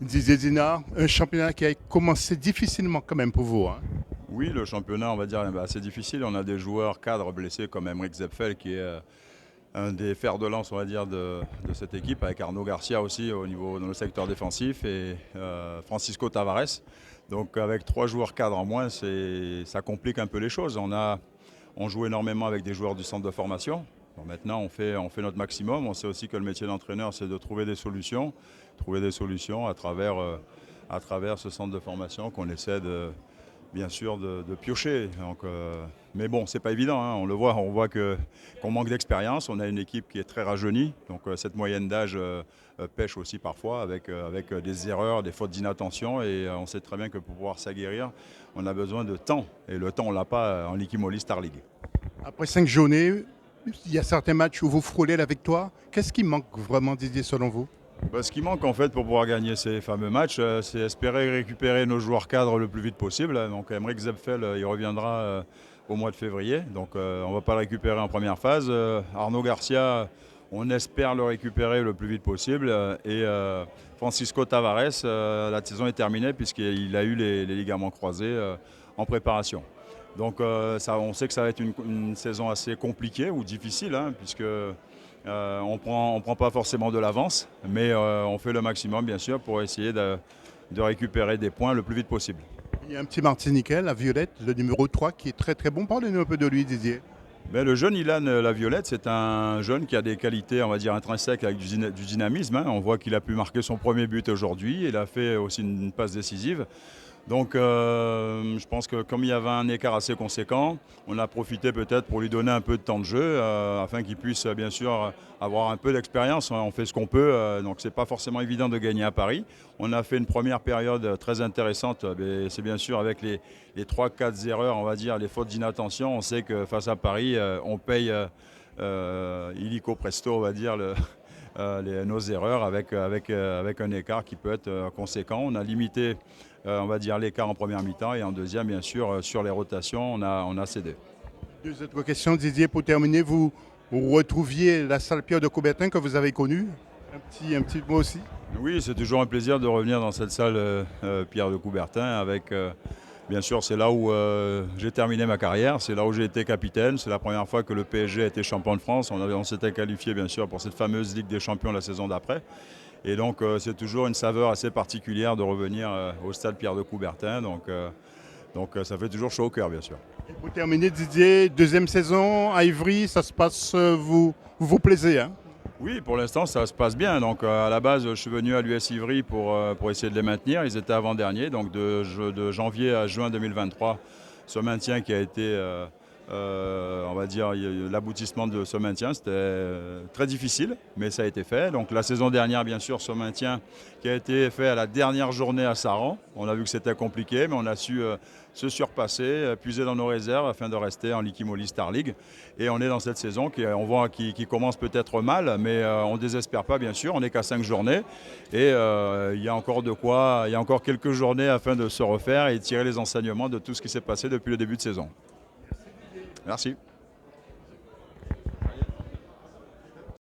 Didier Dinard, un championnat qui a commencé difficilement quand même pour vous, hein. Oui, le championnat, on va dire, est assez difficile. On a des joueurs cadres blessés comme Emeric Zepfel, qui est un des fers de lance, on va dire, de cette équipe, avec Arnaud Garcia aussi au niveau dans le secteur défensif et Francisco Tavares. Donc avec 3 joueurs cadres en moins, ça complique un peu les choses. On joue énormément avec des joueurs du centre de formation. Bon, maintenant, on fait notre maximum. On sait aussi que le métier d'entraîneur, c'est de trouver des solutions à travers ce centre de formation qu'on essaie bien sûr de piocher. Mais bon, c'est pas évident, hein. On voit qu'on manque d'expérience. On a une équipe qui est très rajeunie, donc cette moyenne d'âge pêche aussi parfois avec des erreurs, des fautes d'inattention. Et on sait très bien que pour pouvoir s'aguerrir, on a besoin de temps. Et le temps, on l'a pas en Ligue Molly Star League. Après 5 journées, il y a certains matchs où vous frôlez la victoire. Qu'est-ce qui manque vraiment, Didier, selon vous? Ce qui manque en fait pour pouvoir gagner ces fameux matchs, c'est espérer récupérer nos joueurs cadres le plus vite possible. Donc Emeric Zepfel, il reviendra au mois de février. Donc on ne va pas le récupérer en première phase. Arnaud Garcia, on espère le récupérer le plus vite possible. Et Francisco Tavares, la saison est terminée puisqu'il a eu les ligaments croisés en préparation. Donc on sait que ça va être une saison assez compliquée ou difficile, hein, puisque on prend pas forcément de l'avance, mais on fait le maximum, bien sûr, pour essayer de récupérer des points le plus vite possible. Il y a un petit Martiniquais, la Violette, le numéro 3, qui est très très bon. Parlez-nous un peu de lui, Didier. Mais le jeune Ilan La Violette, c'est un jeune qui a des qualités, on va dire, intrinsèques avec du dynamisme, hein. On voit qu'il a pu marquer son premier but aujourd'hui. Il a fait aussi une passe décisive. Donc je pense que comme il y avait un écart assez conséquent, on a profité peut-être pour lui donner un peu de temps de jeu afin qu'il puisse bien sûr avoir un peu d'expérience. On fait ce qu'on peut, donc c'est pas forcément évident de gagner à Paris. On a fait une première période très intéressante, mais c'est bien sûr avec les 3-4 erreurs, on va dire, les fautes d'inattention. On sait que face à Paris, on paye illico presto, on va dire, nos erreurs avec un écart qui peut être conséquent. On a limité, on va dire, l'écart en première mi-temps et en deuxième, bien sûr, sur les rotations, on a cédé. Deux autres questions, Didier, pour terminer. Vous retrouviez la salle Pierre de Coubertin que vous avez connue. Un petit mot aussi. Oui, c'est toujours un plaisir de revenir dans cette salle Pierre de Coubertin avec, bien sûr, c'est là où j'ai terminé ma carrière, c'est là où j'ai été capitaine, c'est la première fois que le PSG a été champion de France. On s'était qualifié, bien sûr, pour cette fameuse Ligue des Champions la saison d'après. Et donc, c'est toujours une saveur assez particulière de revenir au stade Pierre de Coubertin. Donc, ça fait toujours chaud au cœur, bien sûr. Et pour terminer, Didier, deuxième saison à Ivry, ça se passe, vous plaisez, hein? Oui, pour l'instant, ça se passe bien. Donc, à la base, je suis venu à l'US Ivry pour essayer de les maintenir. Ils étaient avant-derniers, donc de janvier à juin 2023, ce maintien qui a été, on va dire, l'aboutissement de ce maintien, c'était très difficile, mais ça a été fait. Donc, la saison dernière, bien sûr, ce maintien qui a été fait à la dernière journée à Saran. On a vu que c'était compliqué, mais on a su se surpasser, puiser dans nos réserves afin de rester en Ligue Molly Star League. Et on est dans cette saison qui commence peut-être mal, mais on ne désespère pas, bien sûr. On n'est qu'à 5 journées et il y a encore de quoi, il y a encore quelques journées afin de se refaire et tirer les enseignements de tout ce qui s'est passé depuis le début de saison. Merci.